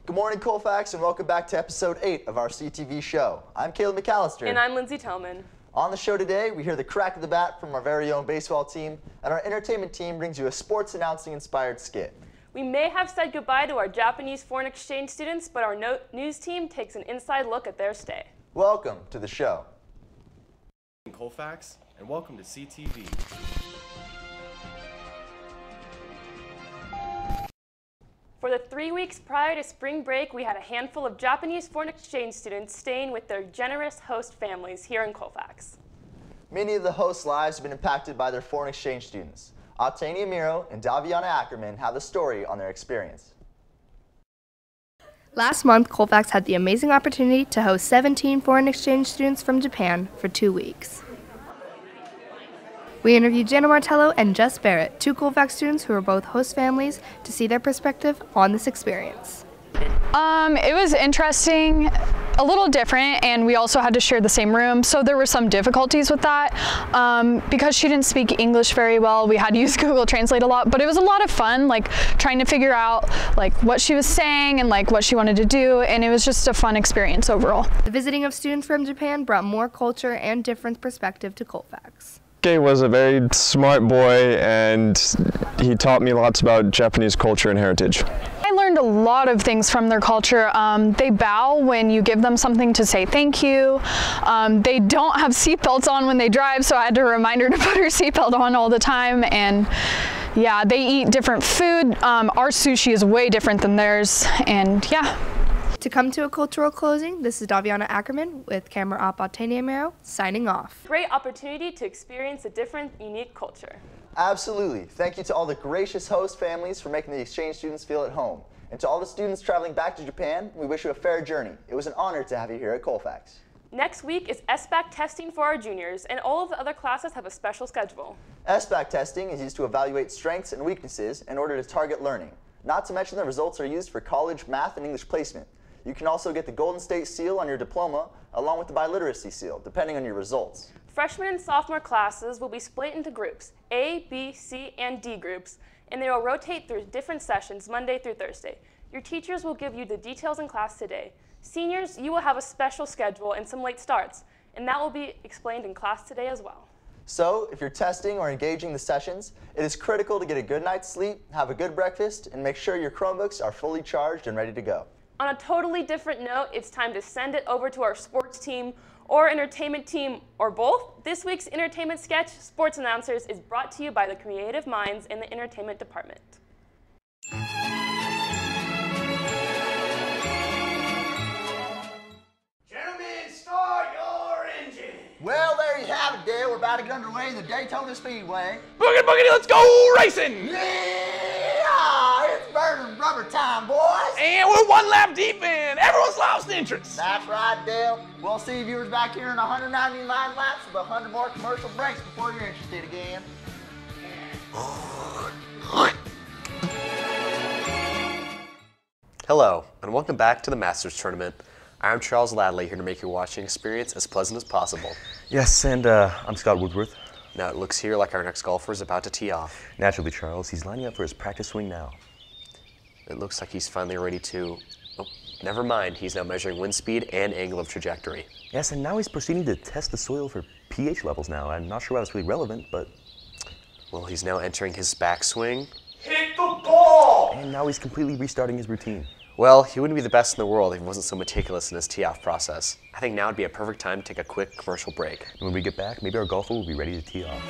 Good morning, Colfax, and welcome back to episode 8 of our CTV show. I'm Kaleb McCalister. And I'm Lindsey Tellman. On the show today, we hear the crack of the bat from our very own baseball team, and our entertainment team brings you a sports announcing-inspired skit. We may have said goodbye to our Japanese foreign exchange students, but our news team takes an inside look at their stay. Welcome to the show. Colfax, and welcome to CTV. For the 3 weeks prior to spring break, we had a handful of Japanese foreign exchange students staying with their generous host families here in Colfax. Many of the hosts' lives have been impacted by their foreign exchange students. Ateni Amiro and Daviana Ackerman have the story on their experience. Last month, Colfax had the amazing opportunity to host 17 foreign exchange students from Japan for 2 weeks. We interviewed Jana Martello and Jess Barrett, 2 Colfax students who are both host families, to see their perspective on this experience. It was interesting, a little different, and we also had to share the same room, so there were some difficulties with that. Because she didn't speak English very well, we had to use Google Translate a lot, but it was a lot of fun, like trying to figure out like what she was saying and like what she wanted to do, and it was just a fun experience overall. The visiting of students from Japan brought more culture and different perspective to Colfax. He was a very smart boy, and he taught me lots about Japanese culture and heritage. I learned a lot of things from their culture. They bow when you give them something to say thank you. They don't have seatbelts on when they drive, so I had to remind her to put her seatbelt on all the time. And yeah, they eat different food. Our sushi is way different than theirs, and yeah. To come to a cultural closing, this is Daviana Ackerman with camera op Ateni Amiro signing off. Great opportunity to experience a different, unique culture. Absolutely. Thank you to all the gracious host families for making the exchange students feel at home. And to all the students traveling back to Japan, we wish you a fair journey. It was an honor to have you here at Colfax. Next week is SBAC testing for our juniors, and all of the other classes have a special schedule. SBAC testing is used to evaluate strengths and weaknesses in order to target learning. Not to mention the results are used for college math and English placement. You can also get the Golden State Seal on your diploma, along with the Biliteracy Seal, depending on your results. Freshman and sophomore classes will be split into groups, A, B, C, and D groups, and they will rotate through different sessions Monday through Thursday. Your teachers will give you the details in class today. Seniors, you will have a special schedule and some late starts, and that will be explained in class today as well. So, if you're testing or engaging the sessions, it is critical to get a good night's sleep, have a good breakfast, and make sure your Chromebooks are fully charged and ready to go. On a totally different note, it's time to send it over to our sports team or entertainment team, or both. This week's entertainment sketch, Sports Announcers, is brought to you by the creative minds in the entertainment department. Gentlemen, start your engine. Well, there you have it, Dale. We're about to get underway in the Daytona Speedway. Boogie, boogity, let's go racing. Yeah, it's burning rubber time, boys. And we're 1 lap deep in. Everyone's lost interest. That's right, Dale. We'll see viewers back here in 199 laps with 100 more commercial breaks before you're interested again. Hello, and welcome back to the Masters Tournament. I'm Charles Ladley, here to make your watching experience as pleasant as possible. Yes, and I'm Scott Woodworth. Now it looks here like our next golfer is about to tee off. Naturally, Charles. He's lining up for his practice swing now. It looks like he's finally ready to... Oh, never mind. He's now measuring wind speed and angle of trajectory. Yes, and now he's proceeding to test the soil for pH levels now. I'm not sure why that's really relevant, but... Well, he's now entering his backswing. Hit the ball. And now he's completely restarting his routine. Well, he wouldn't be the best in the world if he wasn't so meticulous in his tee-off process. I think now would be a perfect time to take a quick commercial break. And when we get back, maybe our golfer will be ready to tee off.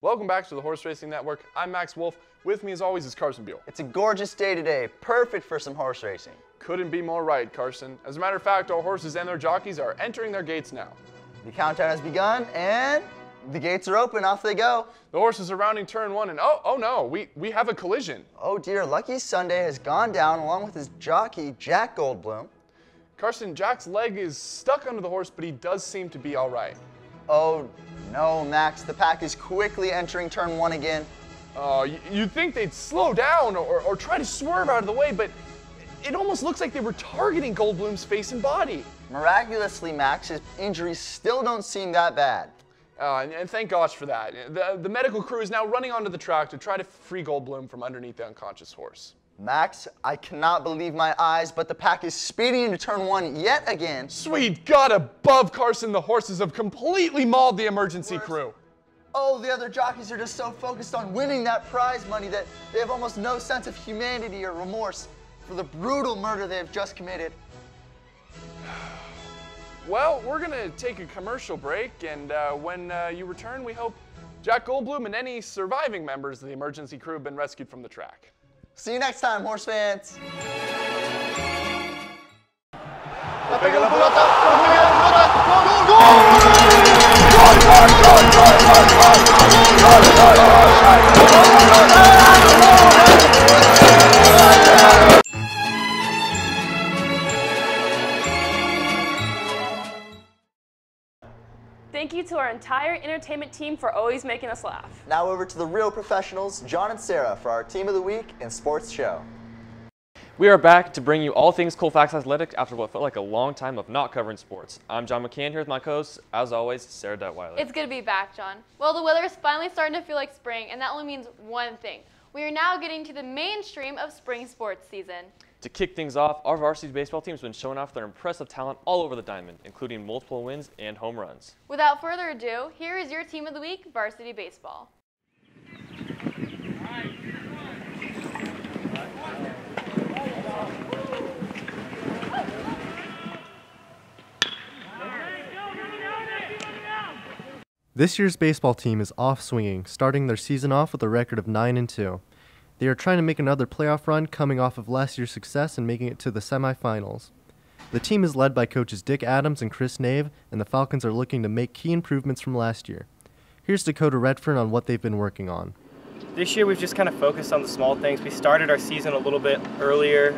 Welcome back to the Horse Racing Network. I'm Maxx Wolff. With me as always is Carson Buell. It's a gorgeous day today, perfect for some horse racing. Couldn't be more right, Carson. As a matter of fact, our horses and their jockeys are entering their gates now. The countdown has begun, and the gates are open. Off they go. The horses are rounding turn 1, and oh no, we have a collision. Oh dear, Lucky Sunday has gone down along with his jockey, Jack Goldblum. Carson, Jack's leg is stuck under the horse, but he does seem to be all right. Oh no, Max, the pack is quickly entering turn 1 again. You'd think they'd slow down or try to swerve out of the way, but it almost looks like they were targeting Goldblum's face and body. Miraculously, Max, his injuries still don't seem that bad. And thank gosh for that. The medical crew is now running onto the track to try to free Goldblum from underneath the unconscious horse. Max, I cannot believe my eyes, but the pack is speeding into turn 1 yet again. Sweet God above, Carson, the horses have completely mauled the emergency crew. Oh, the other jockeys are just so focused on winning that prize money that they have almost no sense of humanity or remorse for the brutal murder they have just committed. Well, we're gonna take a commercial break, and when you return, we hope Jack Goldblum and any surviving members of the emergency crew have been rescued from the track. See you next time, horse fans. Thank you to our entire entertainment team for always making us laugh. Now over to the real professionals, John and Sarah, for our Team of the Week and Sports Show. We are back to bring you all things Colfax Athletics after what felt like a long time of not covering sports. I'm John McCann here with my co-host, as always, Sara Detwiler. It's good to be back, John. Well, the weather is finally starting to feel like spring, and that only means one thing. We are now getting to the mainstream of spring sports season. To kick things off, our varsity baseball team has been showing off their impressive talent all over the diamond, including multiple wins and home runs. Without further ado, here is your Team of the Week, Varsity Baseball. This year's baseball team is off swinging, starting their season off with a record of 9-2. They are trying to make another playoff run, coming off of last year's success and making it to the semifinals. The team is led by coaches Dick Adams and Chris Nave, and the Falcons are looking to make key improvements from last year. Here's Dakota Redfern on what they've been working on. This year we've just kind of focused on the small things. We started our season a little bit earlier.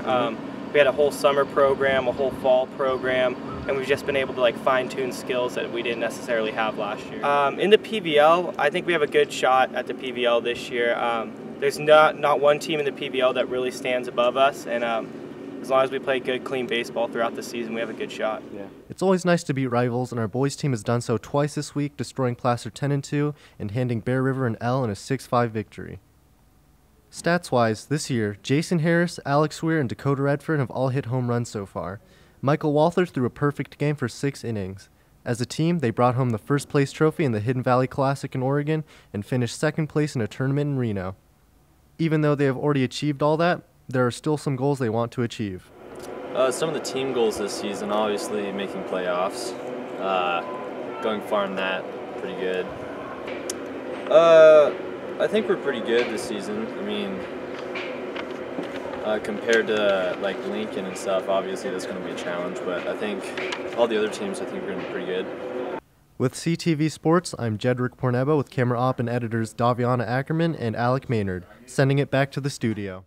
We had a whole summer program, a whole fall program, and we've just been able to fine-tune skills that we didn't necessarily have last year. In the PVL, I think we have a good shot at the PVL this year. There's not one team in the PVL that really stands above us, and as long as we play good, clean baseball throughout the season, we have a good shot. Yeah. It's always nice to beat rivals, and our boys team has done so twice this week, destroying Placer 10-2 and handing Bear River an L in a 6-5 victory. Stats-wise, this year, Jason Harris, Alex Weir, and Dakota Redfern have all hit home runs so far. Michael Walther threw a perfect game for 6 innings. As a team, they brought home the first place trophy in the Hidden Valley Classic in Oregon and finished second place in a tournament in Reno. Even though they have already achieved all that, there are still some goals they want to achieve. Some of the team goals this season, obviously making playoffs, going far in that, pretty good. I think we're pretty good this season. I mean, compared to Lincoln and stuff, obviously that's going to be a challenge, but I think all the other teams, I think we're going to be pretty good. With CTV Sports, I'm Jederick Pornebo with camera op and editors Daviana Ackerman and Alec Maynard, sending it back to the studio.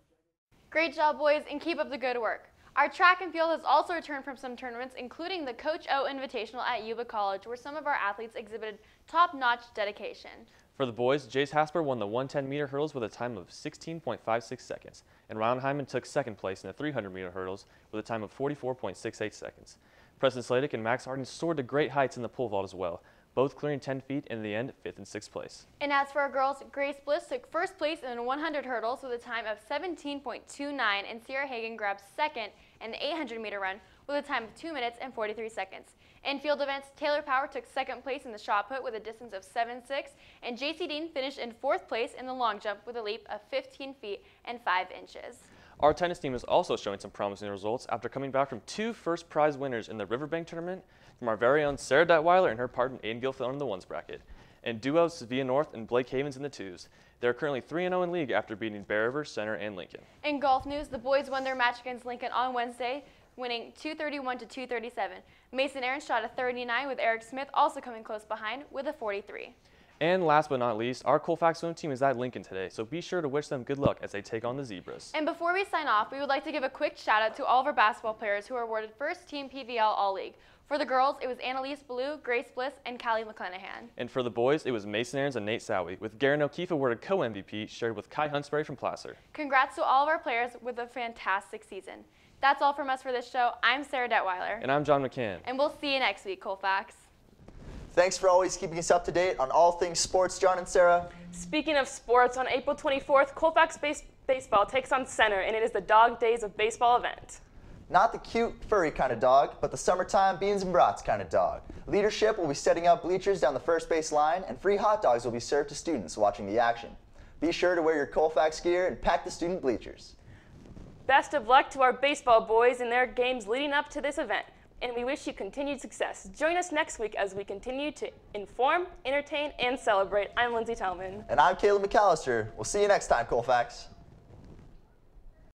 Great job, boys, and keep up the good work. Our track and field has also returned from some tournaments, including the Coach O Invitational at Yuba College, where some of our athletes exhibited top-notch dedication. For the boys, Jace Hasper won the 110-meter hurdles with a time of 16.56 seconds, and Ryan Hyman took second place in the 300-meter hurdles with a time of 44.68 seconds. Preston Sladek and Max Harden soared to great heights in the pole vault as well, both clearing 10 feet and in the end 5th and 6th place. And as for our girls, Grace Bliss took first place in the 100 hurdles with a time of 17.29, and Sierra Hagan grabbed second in the 800-meter run with a time of 2 minutes and 43 seconds. In field events, Taylor Power took second place in the shot put with a distance of 7.6, and JC Dean finished in 4th place in the long jump with a leap of 15 feet and 5 inches. Our tennis team is also showing some promising results after coming back from 2 first prize winners in the Riverbank tournament from our very own Sara Detwiler and her partner Aiden Gilfillan in the 1s bracket, and duos Sevilla North and Blake Havens in the 2s. They are currently 3-0 in league after beating Bear River, Center, and Lincoln. In golf news, the boys won their match against Lincoln on Wednesday, winning 231 to 237. Mason Aaron shot a 39 with Eric Smith also coming close behind with a 43. And last but not least, our Colfax swim team is at Lincoln today, so be sure to wish them good luck as they take on the Zebras. And before we sign off, we would like to give a quick shout out to all of our basketball players who were awarded first team PVL All-League. For the girls, it was Annalise Ballou, Grace Bliss, and Callie McClanahan. And for the boys, it was Mason Aarons and Nate Sowie, with Garen O'Keefe awarded co-MVP, shared with Kai Hunsberry from Placer. Congrats to all of our players with a fantastic season. That's all from us for this show. I'm Sara Detwiler. And I'm John McCann. And we'll see you next week, Colfax. Thanks for always keeping us up to date on all things sports, John and Sara. Speaking of sports, on April 24th, Colfax Baseball takes on center, and it is the Dog Days of Baseball event. Not the cute, furry kind of dog, but the summertime beans and brats kind of dog. Leadership will be setting up bleachers down the first base line, and free hot dogs will be served to students watching the action. Be sure to wear your Colfax gear and pack the student bleachers. Best of luck to our baseball boys in their games leading up to this event, and we wish you continued success. Join us next week as we continue to inform, entertain, and celebrate. I'm Lindsey Tellman. And I'm Kaleb McCalister. We'll see you next time, Colfax.